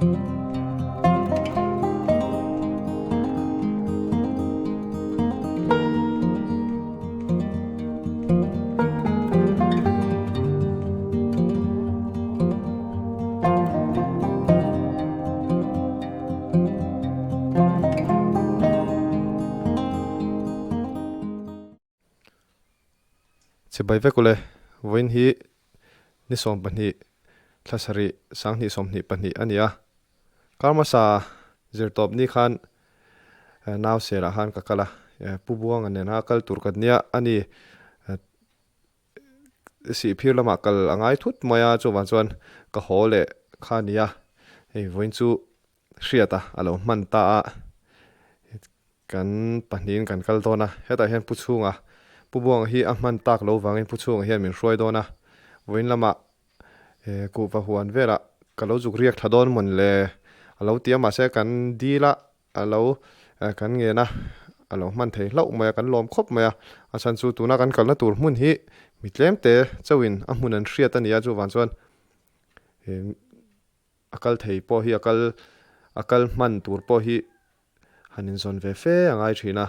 se bai ve kule voin hi ni som pani thlasari sang ni som ni pani ania karma sa zertop ni khan naw se ra han ka kala pubuang an na kal tur kat nia ani si phir lama kal angai thut maya chuwan chuan ka hole khania hei voin chu hriata alo man ta kan panin kan kal dona heta hen puchunga pubuang hi a man tak lo wangin puchunga hian min hruai dona voin lama ku va huan vera kalo juk riak thadon mon le alo tiama se kan dila alo kan nge na alo man thei lau maya kan lom khop maya asan chu tuna kan kalna tur mun hi mitlem te chawin a mun an hriat ania chu wan chuan akal thei po hi akal man tur po hi hanin zon ve fe angai thina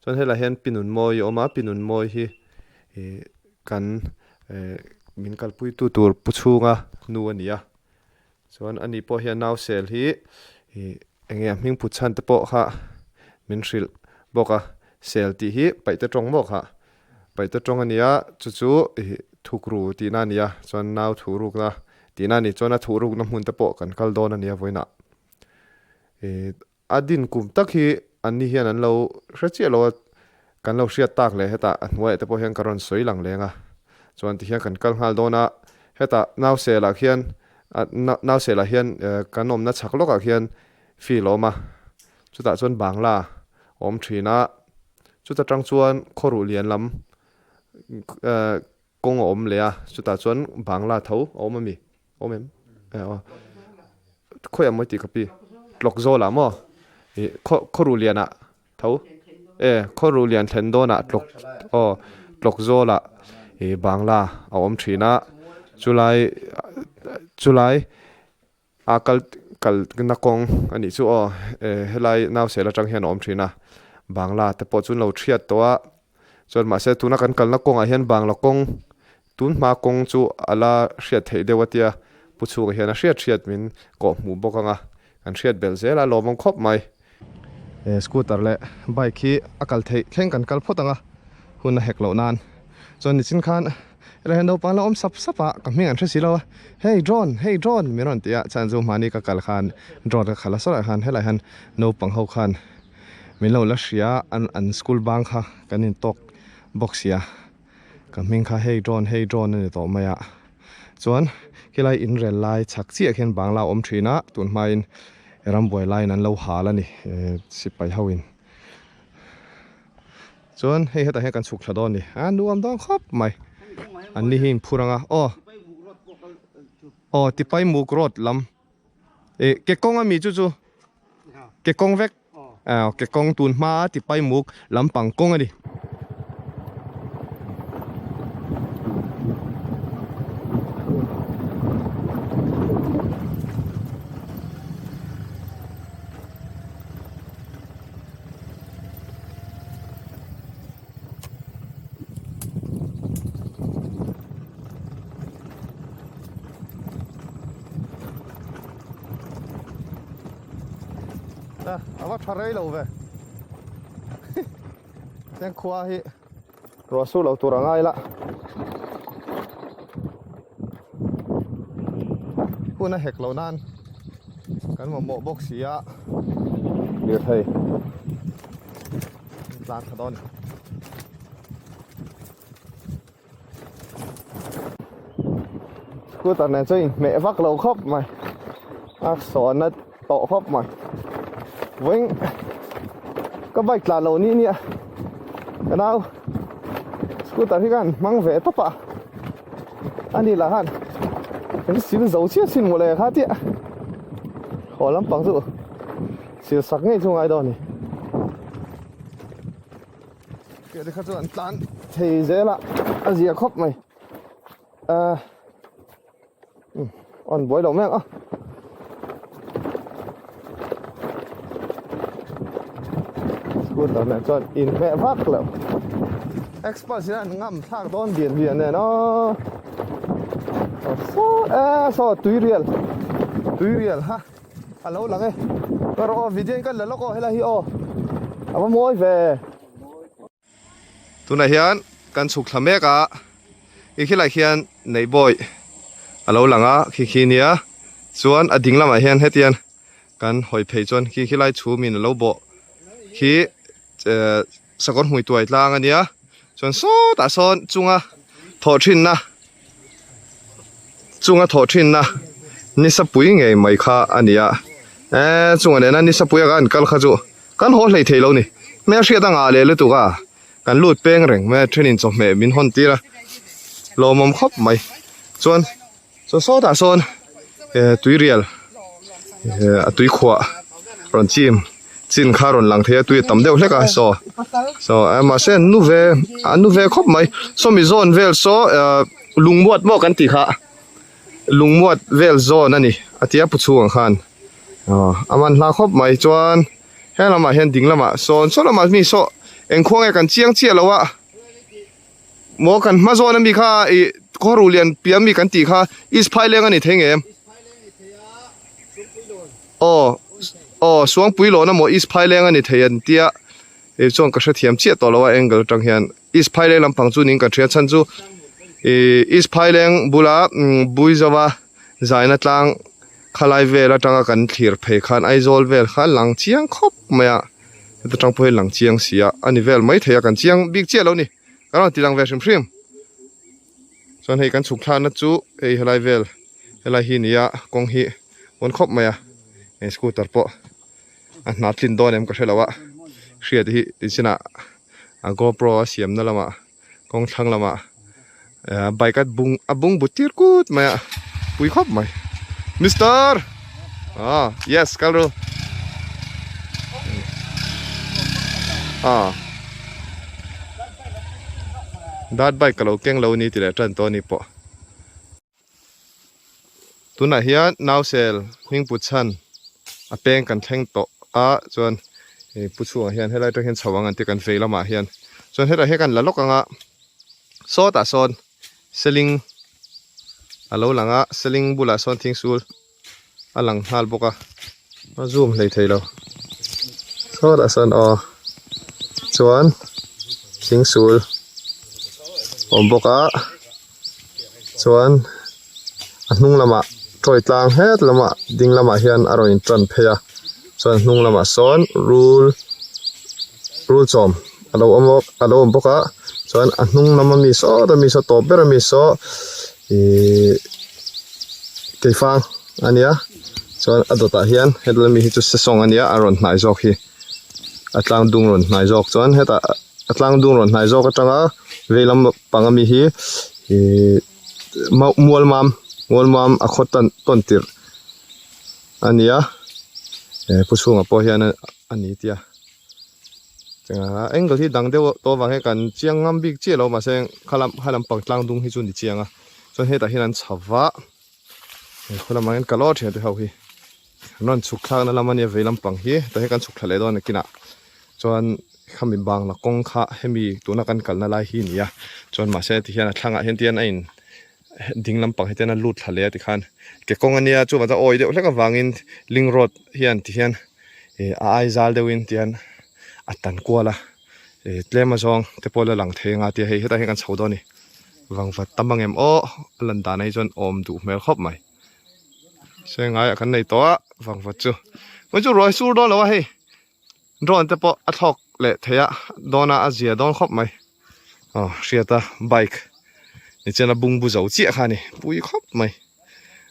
chuan hela hen pinun moi oma pinun moi hi kan min kalpui tu tur puchunga nu ania chuan ani po hian naw sel hi enge hming puchan te po kha min hril boka sel ti hi paita tong mo kha paita tong ania chu thukru ti na nia chuan naw thuruk na ti na ni chuan a thuruk na hmun te po kan kal don ania voina adin kum tak hi ani hian an lo hrachi lo kan lo hriat tak le heta anwai te po hian karon soi lang lenga chuan ti hian kan kal ngal dona heta naw sela hian naw sela hian kanom na chak loka hian fil oma chuta chuan bangla om thina chuta tang chuan khoru lian lam kong om le a chuta chuan bangla tho om mi omem khoya moi ti kapi tlok zola mo khoru liana tho khoru lian thlen dona tlok zola bangla om thina chulai akal kal na kong ani chu helai naw sela tang hian om thina bangla te po chun lo thiat towa chon ma se tuna kan kal na kong a hian bangla kong tun ma kong chu ala hriat thei dewatia puchu ga hian a hriat min ko mu bokanga kan hriat bel zela lomong khop mai scooter le bike hi akal thei thleng kan kal photanga hun hek lo nan chon ni chin khan rehno pala om sapa kaming an thasi lo hey drone miron tia chan zu mani ka kal khan drone ka khala sora khan helai han no pang ho khan min lo la hria an school bang kha kanin tok boxia kaming kha hey drone ni to maya chuan kilai in rel lai chak chi akhen bangla om thina tun main ram boy line an lo halani sipai hawin chuan hei heta he kan chuk thladon ni nuam dong khop mai an ni hin phuranga tipai muk rot lam ke kong ami chu ke kong vek ke kong tun ma tipai muk lam pang kong ani awa tharai lo ve ten khua hi ro su lo tur angai la kuna hek lo nan kan mo box ya bir thei plan thadon ku ta ne chei me vak lo khop mai ak son na to khop mai vinh có bạch là lầu ní cái nào scooter thì gan mang về top à anh đi là han cái xin dấu chiếc xin một lẻ khá tiện khó lắm bằng dụ xìa sắc ngay trong ai đó này cái đấy khát chọn tán thì dễ lạ gì khóc mày on bối đầu mẹ scooter này chọn in vẽ vác lắm expert là ngắm thác đón biển biển này nó so túi riel ha alo lắng ấy rồi video cái là nó có hay là hiu mà môi về tụi này hiềnกันสุกทำเมกะอีกที่ไรเฮียนในบ่อยเราหลังอ่ะขี้เนี้ยส่วนอดิ่งละมาเฮียนเฮตียนกันหอยเพยจนขี้ไรชูมินเราบ่ขี้สกุลหุ่ยตัวอีกลางอันเนี้ยส่วนโซ่ตาโซนจุงอ่ะถอดทิ้นนะนี่สปุยไงไม่ค่าอันเนี้ยจุงอันเนี้ยนั่นนี่สปุยกันกัลขจุกันหัวเลยเทเรานี่แม่เชื่อตั้งอะไรเลยตัวก็กันลูดเป้งแรงแม่เทรนินจบแม่มินฮอนตีละโลมมครบไหมส่วนโซ่ตาโซนตุยเรียลตุยขวารอนจิมจินคารอนหลังเทียตุยต่ำเดียวเล็กอ่ะโซ่มาเส้นนูเวครบไหมโซมีโซนเวลโซ่ลุงมวดบอกกันตีค่ะลุงมวดเวลโซนนั่นนี่อาทิตย์พุทธวงคันมันลาครบไหมจวนให้เรามาเห็นดิ่งเรามาโซเรามามีโซเอ็งควงไอ้กันเจียงแล้ววะหมอกันมาโซนนั้นมีค่าไอ้ข้อรู้เรียนเปียมีกันตีค่าอีสไพเลี้ยงอันนี้เท่งเอ็มสวงปุ๋ยโลนะหมออีสไพเลี้ยงอันนี้เทียนเตี้ยช่วงกระเทียมเจียตัวเราว่าเอ็งก็จังเฮียนอีสไพเลี้ยงลำพังจูนิ่งกับเทียนชันจูอีสไพเลี้ยงบุลาบุยจะว่าใจนัดลังขลายเวลจังกันเขียร์เพย์ขันไอโซลเวลขันหลังเชียงครบไหมอ่ะแต่จังพอหลังเชียงเสียอันนี้เวลไม่เทียกันเชียงบิ๊กเจียแล้วนี่ก็ต้องตีหลังเวลชิมพริมส่วนให้กันสุขทานนัดจูขลายเวลขลายหินยากงฮีวันครบไหมอ่ะสกูตเตอร์ปะนัดลินโดนเอ็มก็ใช่แล้ววะเสียที่ดิฉันอ่ะโกโปรเสียมนั่นละมะกงทั้งละมะใบกัดบุ้งบุตรตีร์กูดไหมอ่ะปุยครบไหมมิสเตอร์yes กันรู้ดัดใบกะโหลกเก่งเรานี่ติดแล้วจันตัวนี้ปะตัวไหนเฮียนาวเซลหิงปุชันเป้งกันแทงโตส่วนปุชัวเฮียนให้เราจะเห็นสว่างอันที่กันเฟลละมาเฮียนส่วนให้เราให้กันละลกกันโซตาโซนเซลิงเราหลังเซลิงบุลาโซนทิ้งซูลหลังฮัลบกมาซูมเลยเทเราโซตาโซนส่วนทิ้งซูลบกส่วนนุ่งละมาถอยตางเฮ็ดละมาดิ่งละมาเฮียนอร่อยจันเพียส่วนนุ่งละมาซ้อนรูลจอมเราบกส่วนนุ่งละมามีโซตบเบอร์มีโซเกี่ยฟังอันเนี้ยส่วนอดตาเฮียนเฮ็ดละมีจุดเสซองอันเนี้ยอร่อยนายจอกฮีอัตลังดุงรอนนายจอกส่วนเฮ็ดอัตลังดุงรอนนายจอกก็จังเวลาปังมีฮีมัวลมามอคตันต้นติร์อันนี้ผู้สูงพอเฮียนอันนี้เตียจังเอ็งก็ที่ดังเดียวตัวว่าให้กันเจียงงามบิ๊กเจียเรามาเซงขลังปังตังดุงให้จุนดิเจียงส่วนเฮ็ดแต่เฮียนชาวะคนละมันก็ลอดเห็นตัวเขาฮีนั่นสุขทางนั่นละมันเนี่ยเวลาปังฮีแต่ให้กันสุขทะเลด้วยนะกินส่วนคำบินบางละกงข้าให้มีตัวนักกันกันนั่นละฮีนี่ส่วนมาเซที่เฮียนทางเห็นเตียนไอ้ดิ่งลำปังให้เจ้านั้นลุดทะเลติคันเกี่ยกงอันนี้จู่มันจะโอยเดี๋ยวแล้วก็วางอินลิงรถเฮียนที่เฮียนไอซาลเดวินที่เฮียนอัดตันกัวละเลี้ยมาจองแต่พอละหลังเทงอาที่ให้ได้ให้กันเช่าตัวนี้วางฟัดตั้มบังเอ็มลันดาในจนอมดูเมลครบไหมเสียงไงกันในตัววางฟัดจู่มันจู่รอยสู้โดนแล้ววะเฮ้โดนแต่พออัดหอกเละเทียโดนอาเจียโดนครบไหมเสียตาไบค์นี่เจ้าบุ้งบุเจ้าเจี๊ยค่ะนี่ปุยครบไหม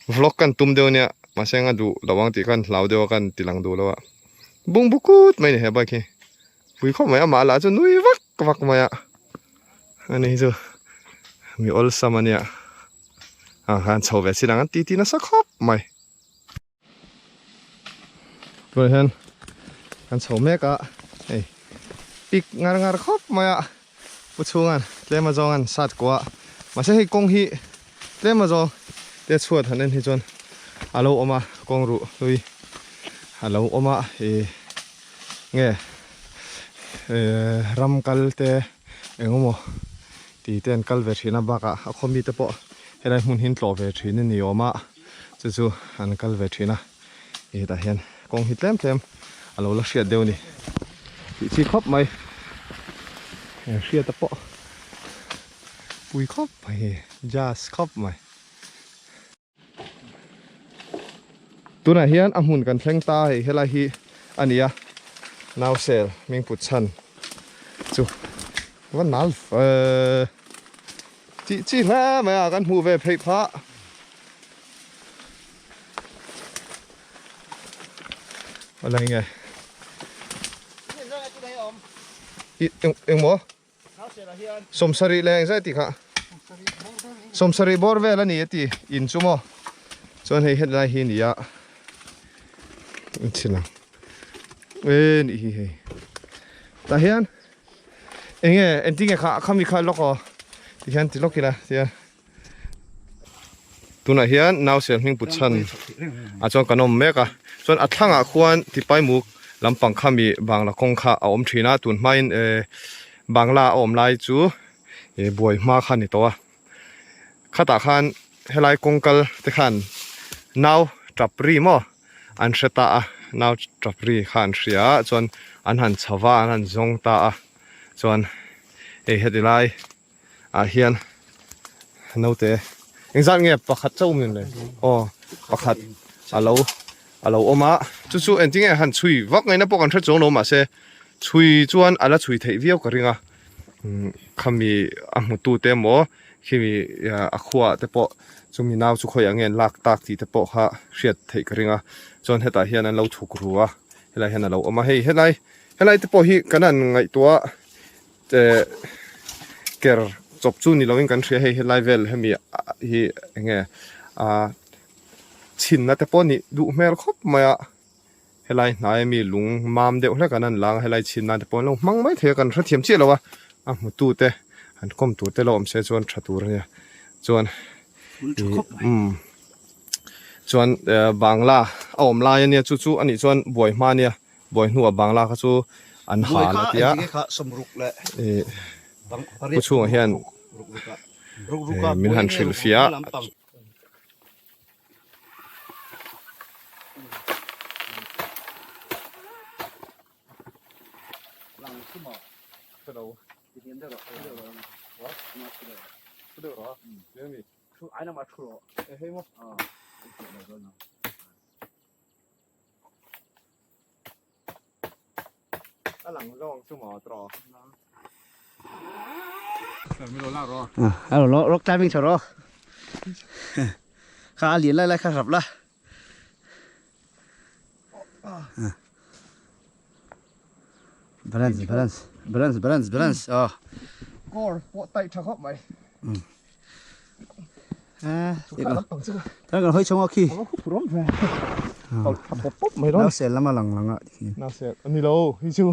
วล็อกกันตุ้มเดียวเนี่ยมาเสียงดูระวังตีกันเหลาเดียวกันตีหลังดูแล้วบุ้งบุกุดไหมเนี่ยเฮ้ยบ้าคีปุยครบไหมมาละจนนุ้ยวักไหมอันนี้จ้ะมีออลซามันเนี่ยการชาวเวสิหลังตีน่าสักครบไหมเพื่อนการชาวเมกะปีกงานครบไหมผู้ชงเลี้ยมาจองสัตว์กว่ามาใช่ให้กงฮีเลี้ยมาจองเลี้ยชวดทันนั้นที่จนฮัลโหลออกมากงรุลุยฮัลโหลออกมาเงี้ย ram kal te engomo ti ten kal ve thina baka a khomi te po helai mun hin tlo ve thini ni oma chu an kal ve thina e ta hian kong hi tlem alo la hriat deu ni chi khop mai hriat ta po pui khop mai jas khop mai tuna hian a hmun kan thleng ta hei helai hi ania naw sel ming put chan chu wan nal chi hla mai a kan hu ve phei phaอะไรไงmoสมสรีแรงใช่ติค่ะสมสรีบอร์เวลนี่ติอินซุโมส่วนให้เห็นอะไรหินนี่อะชิลังนี่เฮ้แต่เฮียนเองเอ็นติ้งค่ะข้ามีข้าล็อกอ๋อที่เฮียนที่ล็อกกี่ละเฮียตัวไหนเฮียนนาวเสียงหิ้งปุชันอาจารย์กันนมเมกะส่วนอัฐังอ่ะควรที่ไปมุกลำปังข้ามีบางละคงข้าเอาอมทีน่าตุนไม่บางลาอมลายจูบวยมาขันนี่ตัวข้าตาขันเฮลัยกงกัลเตขันนาวจับรีมออันเชตานาวจับรีขันเสียจนอันหันชาวอันหันจงตาจนเฮดิไลเฮียนนาวเตยังสั่งเงียบประคัดเจ้ามันเลยอ๋อประคัดเราออกมาจู่ๆเอ็นจริงๆหันชุยวักไงนะพวกกันชัดจงโนมาเสชุยจวนอะไรชุยเทียบเวียวกันริงขามีมุตูเต็มหมอขามีขวาแต่พอจุมีน้ำสุขอย่างเงี้ยลักตักที่แต่พอฮะเสียดเทียกันริงจนเหตุเฮียนั้นเราถูกรัวเหตุเฮียนั้นเราออกมาเหตุไรแต่พอฮีกันนั่นไงตัวเกิดจบจู่นี่เราเองกันเสียเหตุไรเวลให้มีฮีเงี้ยชินนะแต่พอนี่ดูเมลครบมาเฮลัยนายมีลุงมามเดียวแล้วกันนั่นหลังเฮลัยชินนะแต่พอเรามั่งไม่เทียกันเทียมเชี่ยแล้ววะมุตูเตะหันก้มตูเตะเราอมเสียจวนชัตูเนี่ยจวนจวนบางลาเอาอมลายเนี่ยจู่ๆอันนี้จวนบ่อยมาเนี่ยบ่อยหัวบางลาเขาจู่อันหาละเทียผู้ช่วยเฮียนมินหันชิลฟิอาเรา今天这个我他妈吃的，吃的啊，没有出俺他妈出了，哎嘿么啊，啊，冷个往出毛着，没有辣着，啊，落在边头咯，ขาเหรียญอะไรขาสับละbalance อ๋อก็ปวดไตชักเข้าไปเดี๋ยวถ้าเกิดเฮ้ยชงเอาขี้พร้อมแฟนเอาปุ๊บไม่ร้อนแล้วเสร็จแล้วมาหลังอ่ะน่าเสร็จอันนี้เราฮิชู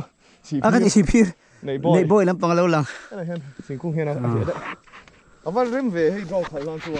ก็จะสีพีร์ในบ่อยลำปังแล้วหลังอะไรเห็นสิ่งคุ้งเห็นนะเอาว่าเริ่มเวให้เราขายร้านชัว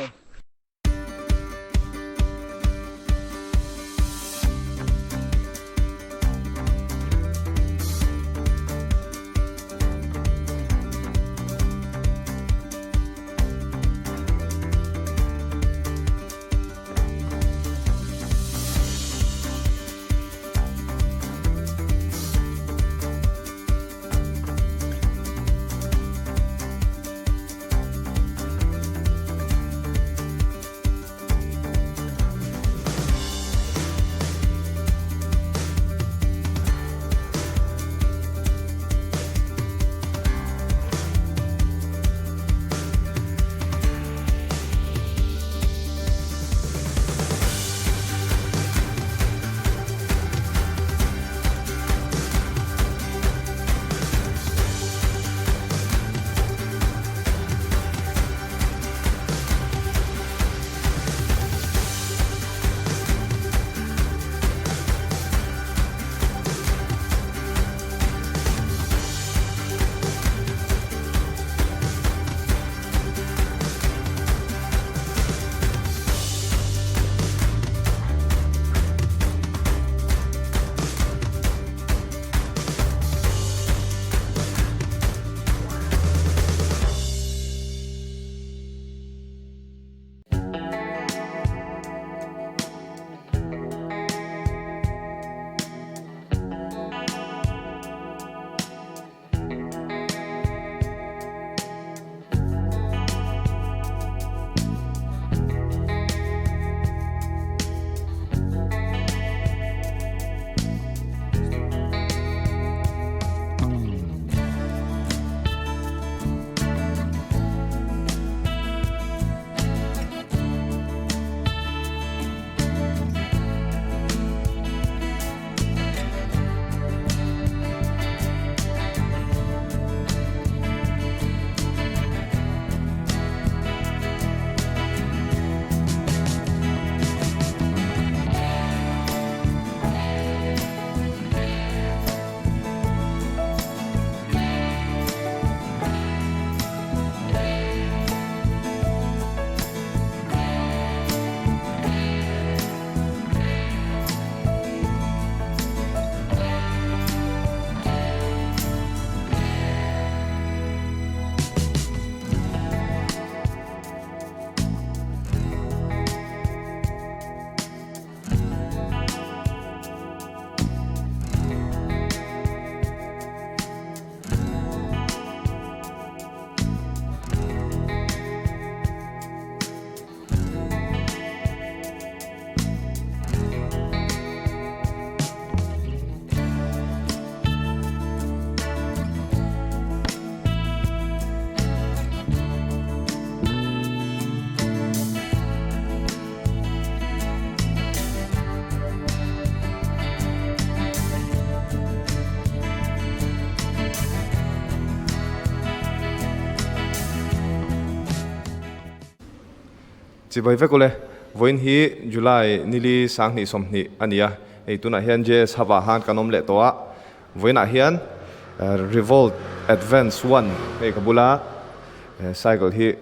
chỉ bởi vậy cô lẽ với hi July nili sang ni som ni ania ei tuna hian je sawa han kanom le toa với na hian Revolt Advance 1 ei kabula cycle hi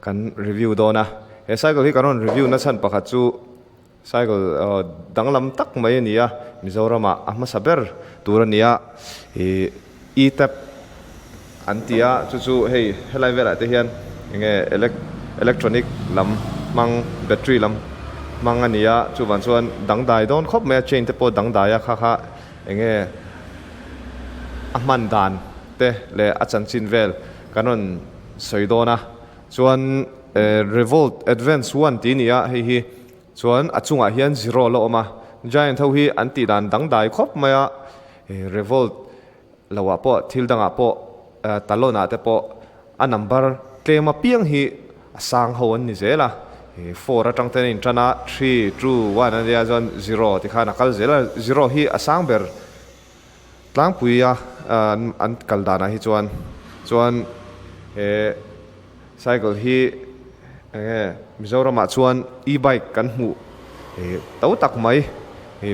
kan review dona e cycle hi kanon review na chan pakhat chu cycle danglam tak mai nia Mizorama ahma saber turania e tap antia chu hei helai vela te hian nge electronic lam mang battery lam mang ania chu van chuan dangdai don khop me chain te po dangdai kha kha nge ahman dan te le achan chin vel kanon soidona chuan Revolt Advance 1 ti nia hi chuan achunga hian zero lo ma giant ho hi anti dan dangdai khop maya Revolt lawa po thil danga po talona te po a number tlema piang hi sang ho an ni zela 4 atang ten in chana 3 2 1 ania zon 0 ti khana kal zela 0 hi asang ber tlang puya an kaldana hi chuan cycle hi Mizorama chuan e-bike kan hmu tau tak mai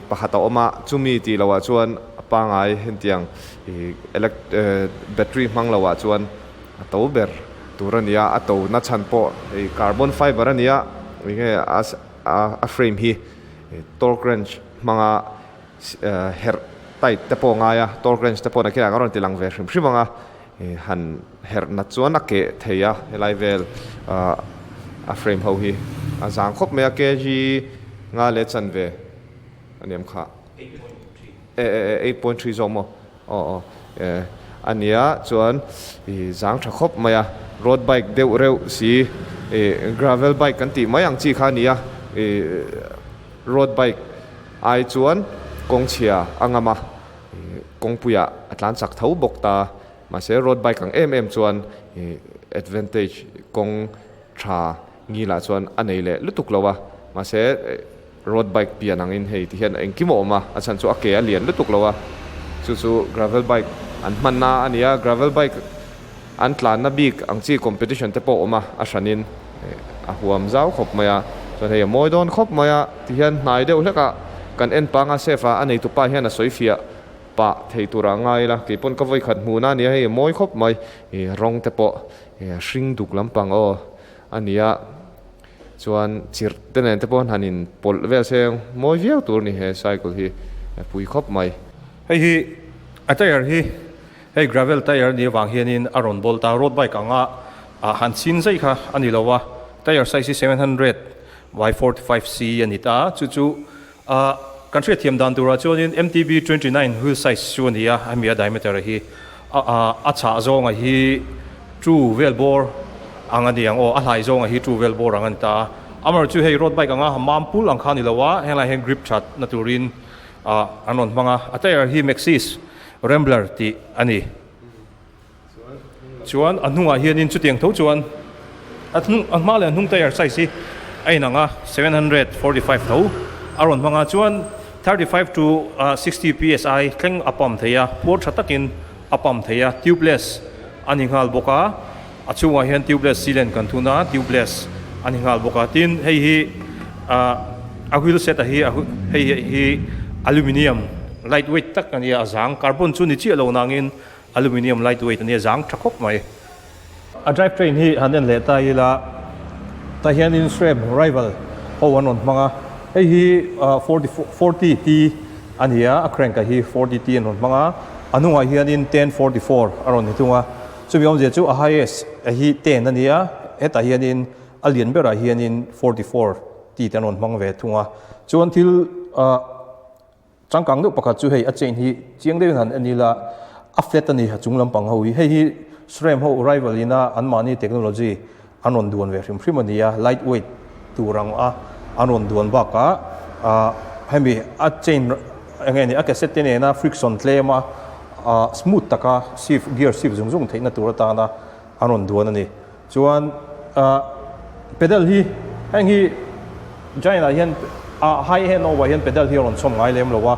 pakhata oma chumi ti lawa chuan pangai hentiang battery mang lawa chuan tau ber turania ato na chan po carbon fiber ania a frame hi torque wrench manga her tight te po nga ya torque wrench te po na kina karon tilang ver hrim manga han her na chuan a ke theya helai vel a frame ho hi a zang khop me a kg nga le chan ve aniam kha 8.3 zomo ania chuan zang tha khop maya road bike deuh reu si gravel bike kan ti mayang chi kha nia road bike ai chuan kongchhia angama kongpuya atlan chak thau bok ta ma se road bike ang chuan advantage kong tha ngi la chuan anei le lutuk lowa ma se road bike pianang in hei ti hian engkimo ma achan chu ake alian lutuk lowa chu gravel bike an manna ania gravel bike an tlan na bik ang chi competition te po oma a hranin a huam zau khop maya chuan hei moi don khop maya ti hian hnai deuh hleka kan en panga sefa anei tu pa hian a soifia pa thei tura ngai la ki pon ka voi khat mu na nia hei moi khop mai rong te po hring duk lampang ania chuan chir tenen te pon hanin pol vel seng moi viau tur ni he cycle hi pui khop mai hi atayar hi hey gravel tire ni wang hianin aron bolta road bike anga han sin zai kha ani lowa tire size 700 y 45c anita chu country thiam dan tura chuanin MTB 29 wheel size chuan hi a mi diameter hi a cha zonga hi true wheel bore angani ang a hlai zonga hi true wheel bore angan ta amar chu hey road bike anga mam pul ang khani lowa hela hen grip chat naturin anon manga atayar hi Maxxis Rambler ti ani chuan anunga hianin chu tiang tho chuan anma le anung tayar size ainanga 745 tho aron manga chuan 35 to 60 psi thleng apam theya por thatakin apam theya tubeless aningal boka achunga hian tubeless sealant kan thuna tubeless aningal boka tin hei hi a wheel set hi aluminium lightweight tak ania zang carbon chu ni chi lo nangin aluminium lightweight ania zang thakop mai a drivetrain hi hanen le ta ila ta hianin SRAM rival ho anon manga hei hi 40t ania a crank hi 40t anon manga anunga hianin 1044 aron hitunga chumiom je chu a highest hi 10 ania eta hianin alien bera hianin 44t anon mang ve thunga chuan thil changkang do pakhat chu hei a chain hi chiang deu han anila a flat ani ha chunglam pang ho hei hi SRAM ho rival ina anmani technology anon duan ve hrim ania lightweight turang anon duan ba ka hemi a chain angeni a cassette ne na friction tlema smooth taka gear shift zung theina turata na anon duan ani chuan pedal hi hangi jaina hian high hand over hian pedal hi on som ngai lem lowa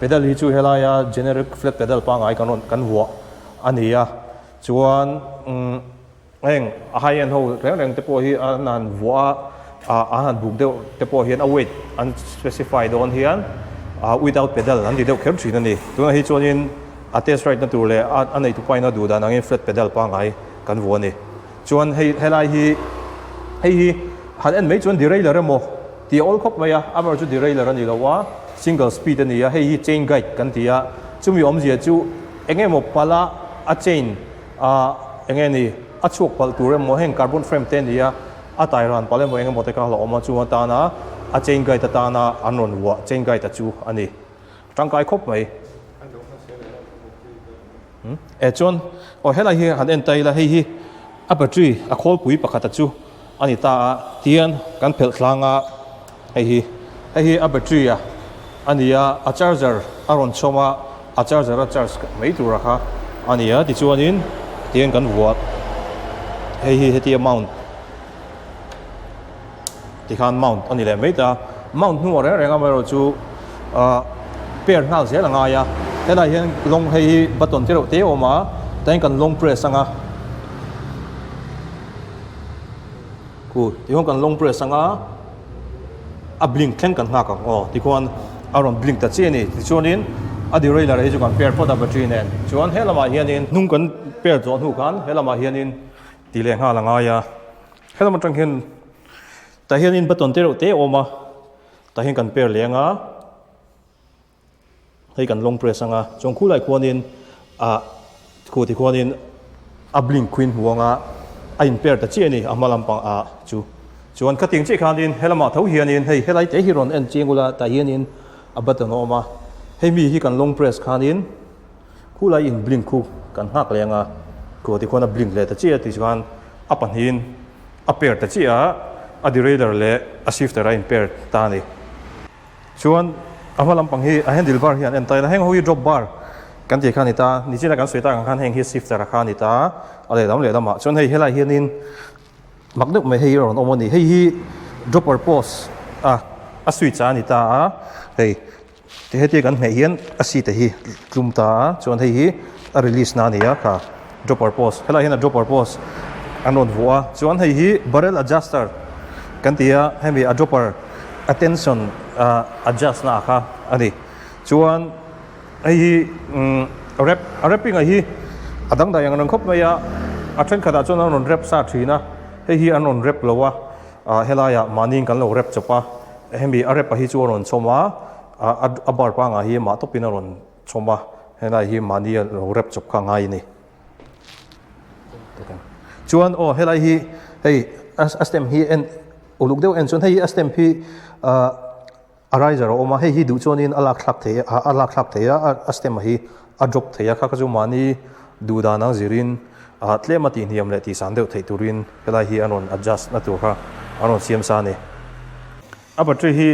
pedal hi chu helaya generic flat pedal pa ngai kan wa ania chuan heng high hand ho reng te po hi anan wa an buk deuh te pawh hian a weight an specify dawn hian without pedal an ti deuh kher thin ani tuna hi chuanin a test ride na tur le a nei tu paina du dan angin flat pedal pa ngai kan vu ani chuan helai hi han en mai chuan derailleur emaw ti all khop mai a amar chu derailleur ani lo wa single speed ani a hei hi chain guide kan tia chumi om zia chu engemaw pala a chain enge ni a chuak pal tur emaw heng carbon frame te ni a tai ran pale mo engemaw te ka lo oma chu ta na a chain guide ta na anon wa chain guide chu ani tangkai khop mai chuan helai hi han en tai la hei hi a battery a khol pui pakhat chu ani ta tian kan phel thlanga hei hi a battery ani a charger aron choma a charger a charge mai tur kha ani ti chuanin tian kan vuat hei hi heti mount ti khan mount ani le mai ta mount nu re renga mai ro chu pair hal se langa ya helai hian long hei button te ro te oma tan kan long press anga ti hong kan long press anga a blink thleng kan nga ka ti khuan aron blink ta che ni ti chuanin a derailleur hi chu kan pair phoda battery nen chuan helama hianin nung kan pair zon hu kan helama hianin ti le nga langa ya helama tang hian ta hianin button te ro te oma ta hian kan pair lenga hei kan long press anga chong khulai khuanin ti khuanin a blink queen huanga a in pair ta che ni amalampang chuan cutting che khanin helama tho hianin hei helai te hiron en chengula ta hianin a button oma hei mi hi kan long press khanin khulai in blink khu kan hak lenga ti khona blink le ta che ti chuan a panhin a pair ta che a derailleur le a shifter a in pair ta ni chuan amalampang hi a handle bar hian en tai la heng ho hi drop bar kan ti khani ta ni china kan soita kan heng hi shifter a khani ta ale dam le dama chuan hei helai hianin magduk mai hei ron omoni hei hi dropper post a switch ani ta hei te heti kan hmei hian a si te hi tlum ta chuan hei hi a release na ni a kha dropper post helai hian a dropper post anon vua chuan hei hi barrel adjuster kan tia hemi a dropper attention adjust na kha ani chuan hei hi wrapping hi adang da yang nang khop mai a then khada chuan anon wrap sa thina hei hi anon wrap lowa helaya maning kan lo wrap chapa hemi a wrap hi chu aron choma a bar pa nga hi ma to pinaron choma helai hi mani lo wrap chop kha ngai ni chuan helai hi hei astem hi en uluk deu en chuan hei astem hi ariser oma hei hi du chuanin alak thlak the astem hi a drop theya kha ka chu mani du da nang zirin tlema ti niam le ti san deuh thei turin helai hi anon adjust na tur kha anon siam sa ni a battery hi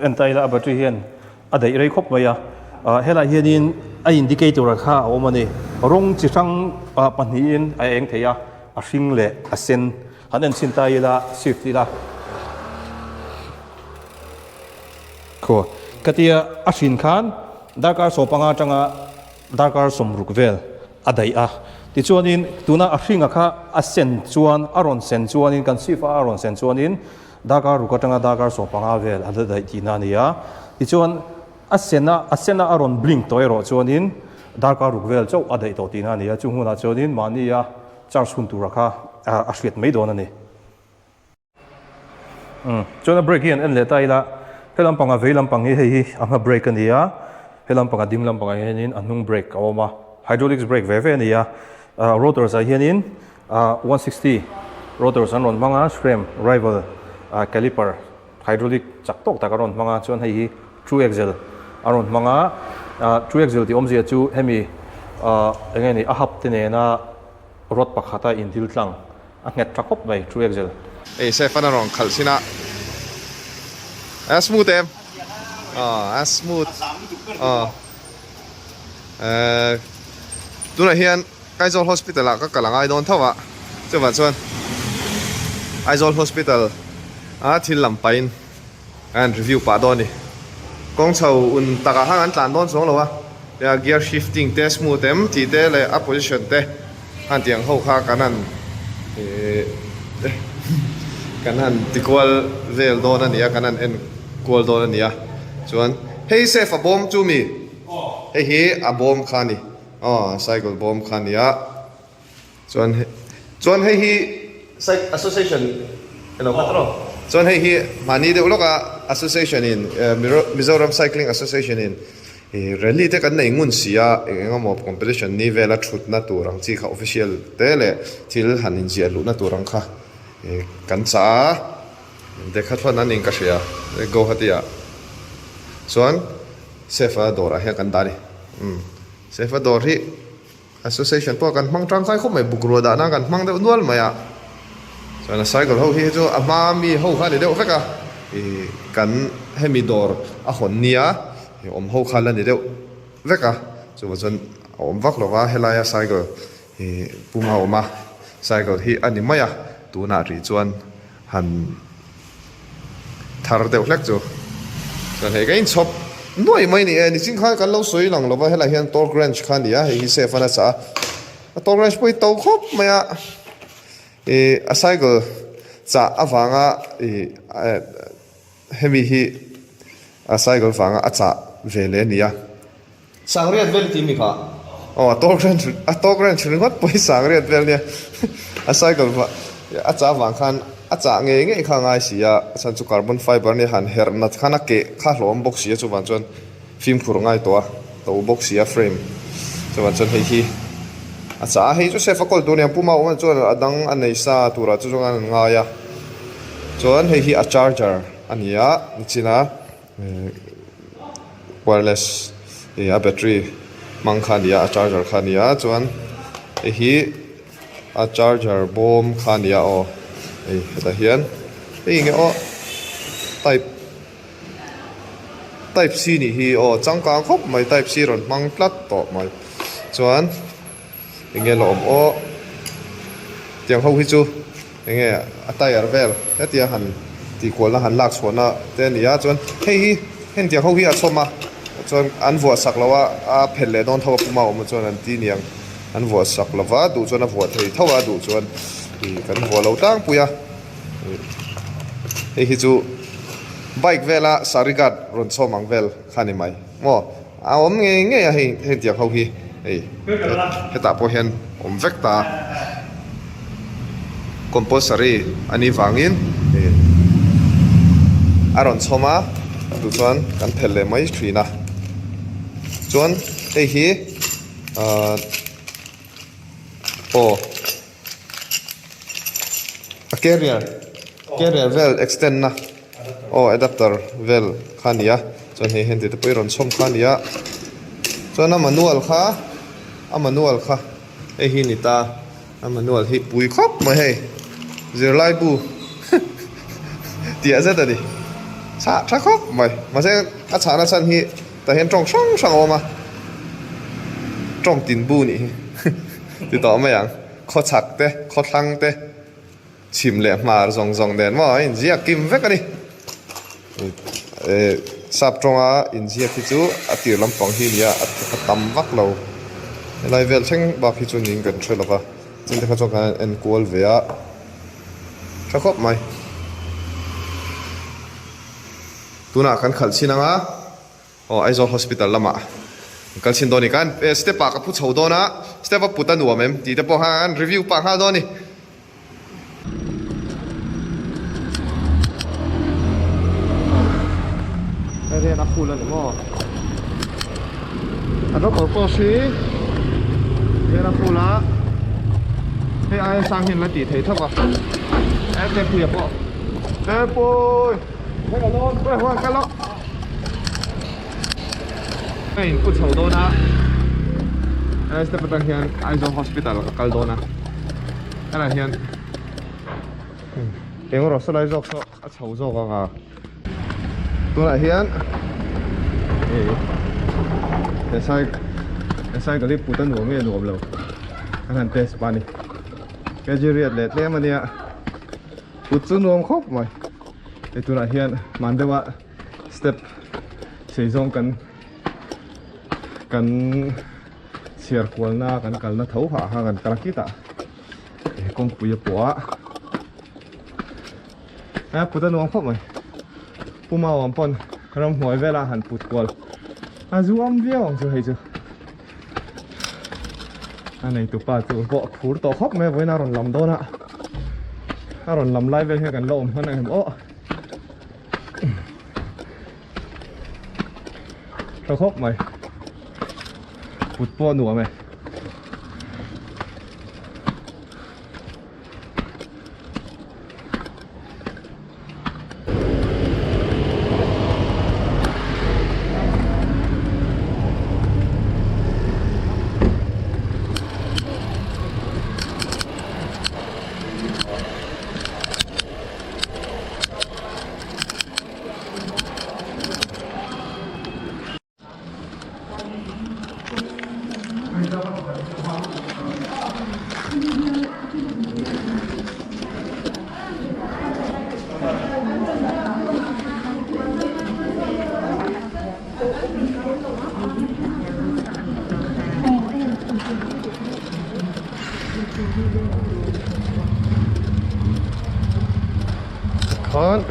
en tai la battery hian a dei rei khop mai helai hianin a indicator kha omani rong chi thang pahniin a eng theya a hring le a sen hanen sin tai la shift la katia a hrin khan darkar sopanga tanga darkar somruk vel adai ti chuanin tuna a hringa kha a sen chuan aron sen chuanin kan sifa aron sen chuanin darkar rukatanga darkar sopanga vel adai ti na nia ti chuan a sena aron blink toiro chuanin darkar ruk vel chau adai to ti na nia chu huna chuanin mania charge hun tur kha a hriat mai don ani chuan break hian en le tai la helam panga veilam pangi hei anga brake ania helam panga dinglam panga hianin anung brake awma hydraulics brake ve ania rotors a hianin 160 rotors anon manga frame rival caliper hydraulic chaktok takaron manga chuan hei true axle aron manga true axle ti omzia chu hemi engeni a hap tene na rot pakhata indil tlang a nget thakop mai true axle se fanarong khalsina smooth em smooth tuna hian Aizawl hospital ka kalangai don thawa chuan chuan Aizawl hospital thil lampain an review pa doni kong chho un taka hang an tlan don song lowa ya gear shifting te smooth em ti te le a position te han tiang ho kha kanan kan han tikwal vel don ania kan han en kwal don ania chuan hei safe a bom chu mi hei hi a bom khani cycle bom khania chuan hei hi association hello patro chuan hei hi mani de uloka association in Mizoram Cycling Association in rally te kan nei ngun sia engamo competition ni vela thut na turang chi kha official te le thil hanin zia lu na turang kha kan cha dekha thon an ing ka sia go hatia chuan sefa dora he kan dani sefa dor hi association po kan mang tang khai khop mai bukro da na kan mang de nual maya chuan cycle ho hi chu ama mi ho kha de feka kan hemi dor a hon nia om ho khala ni deuh veka chuwa chuan om vak lova helaya cycle puma oma cycle hi ani maya tuna ri chuan han thar deuh hlek chu chuan he gain chop noi mai ni ni ching kha kan lo soi lang lova hela hian torque wrench khan dia he se fana cha torque wrench poi to khop maya a cycle cha awanga hemi hi a cycle wanga acha vele nia sangriat vel ti mi kha torque wrench ringot poi sangriat vel nia a cycle wa acha wang khan acha nge kha ngai sia chan chu carbon fiber ni han her nat khana ke kha hlom box sia chu wan chon film khur ngai to box sia frame chu wan chon hei hi acha hei chu se fakol tu ne puma wan chon adang anei sa tura chu ngan nga ya chon hei hi a charger ania nichina wireless a battery mang khania a charger khania chuan hi a charger bom khania o heta hian nge o type C ni hi o changkang khop mai type C ron mang tlat to mai chuan nge lom o tiang ho hi chu nge a tire vel hetia han ti kwal na han lak chhona te nia chuan hei hi hen tiang ho hi a choma chuan an vua sak lawa a phelle don thawa puma om chuan an ti niang an vua sak lawa du chuan a vua thei thawa du chuan kan vua lo tang puya hei hi chu bike vela sarigat ron chomang vel khani mai mo a om nge a hen tiang ho hi heta po hian om vekta compulsory ani wangin aron choma du chuan kan phelle mai thina chuan hei hi a carrier vel extend na adapter vel khania chuan hei hen ti te poi ron chom khania chuan a manual kha hei hi ni ta a manual hi pui khop mai hei zirlai bu tia zeta di sa tha khop mai ma se a chana chan hi ta hen trong sang oma trong tin bu ni ti to ma yang kho chak te kho thlang te chim le mar zong den ma in zia kim vek ani sap tronga in zia ki chu a tir lampang hi nia a tam vak lo lai vel theng ba khi chu ning kan threlova chin te kha chok en kual ve a tha khop mai tuna kan khal chinanga aizo hospital lama kal chin doni kan step pa ka pu chho dona step up puta nuam em ti te po han review pa ha doni ere na pula ni mo ado ko si ere na pula he ai sang hin la ti thei thawa te pu ya po te poi thế là luôn, quay qua cái lốc này, cút sầu đô na đây sẽ bắt hiện Aizo Hospital ở Caldona đây là hiện tiếng rồi sẽ lại dọc so sầu dọc à tôi lại hiện để sai cái clip putan nuông nghe nuông lâu anh hẳn test pani cái gì riết lệ thế mà nè put xuống nuông khóc mày itu na hian mandewa step seizong kan siar kwalna kan kalna thau ha kan karakita kong puya poa ปุตตะนวงพบไหมปูมาวันปนรำหวยเวลาหันปุตกวลจูอัมเวียวจูให้จูอันนี้ตัวป้าจูบอกผูดต่อครบไหมไว้น่ารอนลำโดนะน่ารอนลำไล่ไปให้กันลมเพราะนั่นโอ้ต่อครบไหมปุตปัวหนัวไหม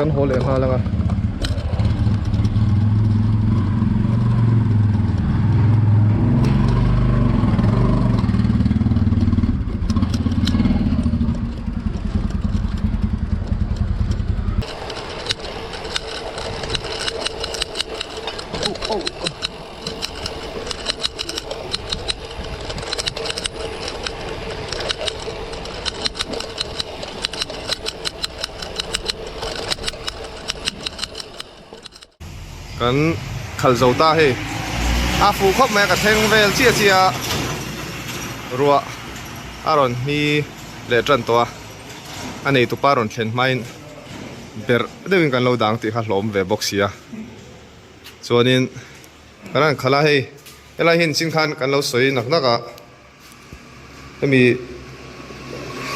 กันโหเลยมาแล้วกันกันขัลโจตาให้ฟูครบแม่กับเทงเวลเชียรัวอารอนมีเลจันตัวอันนี้ตุปารอนเช่นไม่เบอร์เดี๋ยวกันเราดังที่ขัดลมเวบ็อกซี่ส่วนนี้กันขลาให้เวลาเห็นสินค้ากันเราสวยนักจะมี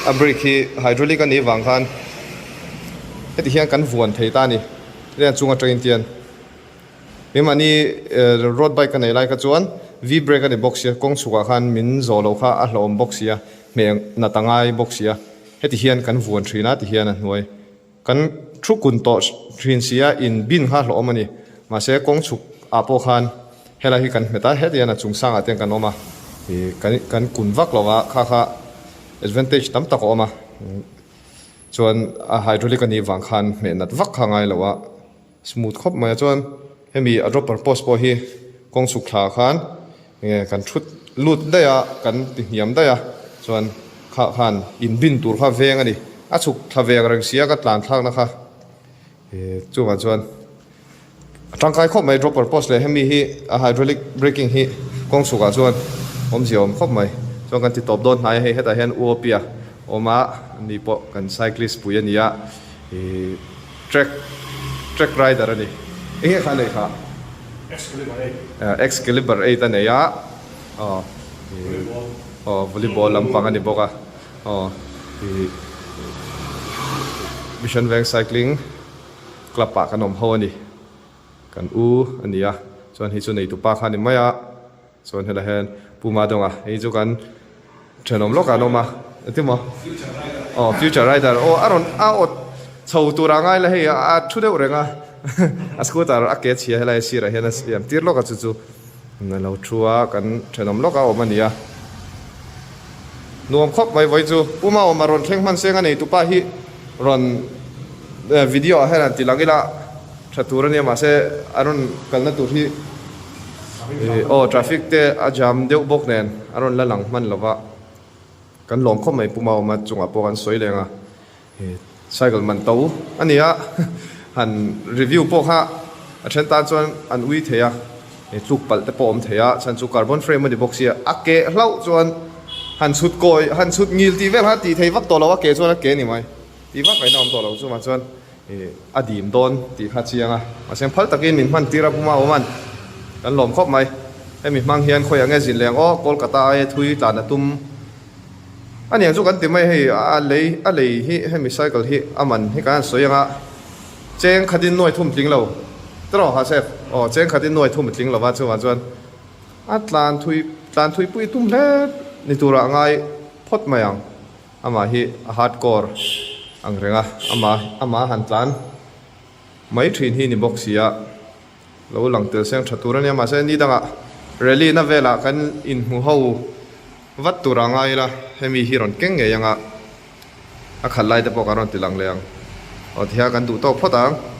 อับริกีไฮดรอลิกกันนี้วางกันที่เฮียกันวนเทตานี่เรียนจุงอัตรินเตียนมีมันนี่รถไบค์กันไหนไล่กันจวนวีเบรกกันในบ็อกซี่กงสุกขันมินโซโลค่ะอัลลอมบ็อกซี่เมียงนัดตั้งไงบ็อกซี่ให้ที่เฮียนกันวนทรีนัดที่เฮียนนั่นหน่วยกันทุกคนต่อทรีนเสียอินบินค่ะหลอมันนี่มาเสียกงสุกอาโปขันเฮลัยกันเมตาเฮที่ยันจุงสังอาเตียงกันออกมากันกุนวักหลอว่าค่ะadvantage ตั้มตะกออกมาจวนไฮดรอลิกกันนี้วางขันเมียนัดวักข้างไงหลอว่าสมูทครบมาจวนให้มีอารมณ์โพสต์พอฮีกองสุขลาขันเนี่ยกันชุดลุดได้อะกันติยำได้อะส่วนข้าขันอินบินตัวข้าเวงอันนี้อาสุขข้าเวงรังเสียกันหลานทางนะคะจู่มาส่วนร่างกายครบไหมดรอปโพสต์เลยให้มีฮีไฮดรอลิกเบรกิ้งฮีกองสุขส่วนผมเสียวครบไหมส่วนกันติดตบโดนหายให้แต่เห็นอัวเปียออกมานี่ปะกันไซคลิสต์ปุยนี่อะtrack rider อันนี้เอ๊ะค่ะเลยค่ะ Excalibur 8อันนี้วอลเลย์บอลลำพังอันนี้บอกอ่ะMission Van Cycling กลับปากขนมหัวนี่กันอันนี้ส่วนที่ส่วนนี้ตุปากขันนี่ไม่ส่วนที่เราเห็นปูมาดงที่จุกันเชิญนมโลกกันออกมาที่มั้งFuture Rider อารอนอดชาวตัวร่างไงเลยเฮ้ยชุดเดียวเรื่องสกูตาร์อักเกตเชียร์อะไรสิระเห็นยามตีโลกกันจู่นั่นเราชัวกันเชิญนมโลกเอามันนี่นวมครบไว้จู่ปูมาออกมารอนแข่งมันเสียงอันนี้ตุป้าฮีรอนวิดีโอให้นั่นตีลังกีฬาชัดตัวเนี่ยมาเสียอารอนกันนั่นตัวที่ทราฟิกเตะอาจามเดียวบกเนนอารอนละหลังมันหรอวะกันหลงครบไหมปูมาออกมาจงอ่ะพวกกันสวยเลยใช่กันมันโตอันนี้หันรีวิวพวกเช่นตอนส่วนอันวิเทียจุกปัลแต่ปอมเทียฉันจุกคาร์บอนเฟรมมันดีบ็อกซี่อักเกะเล่าส่วนหันสุดโกยหันสุดงิลตีเวลตีเทียวักตัวเราว่าเกส่วนอักเกะนี่ไหมตีวักไปน้องตัวเราส่วนส่วนอดีมโดนตีขัดเชียงมาเสียงพัลตะกินมินมันตีรับมาอมันกันหลอมครบไหมให้มีมังเฮียนคอยอย่างเงี้ยสินแรงโกลกาตาทุยตาหน้าตุ้มอันนี้จุกันติไม่ให้อะไรให้มีไซเคิลให้มันให้การสวยอย่างเจงขัดินหน่วยทุ่มจริงเราตลอดฮะเซฟเจงขัดินหน่วยทุ่มจริงเราว่าจวนลานทุยปุยตุ้มเล่ในตัวร่างกายพดมาอย่างอามาฮีฮาร์ดคอร์ ang renga ama han tlan mai thin hi ni box sia lo lang tel seng thatur ania ma se ni danga rally na vela kan in hu ho wat turanga ila hemi hiron keng nge yanga a khalai te pokaron tilang leang o thia kan du to photang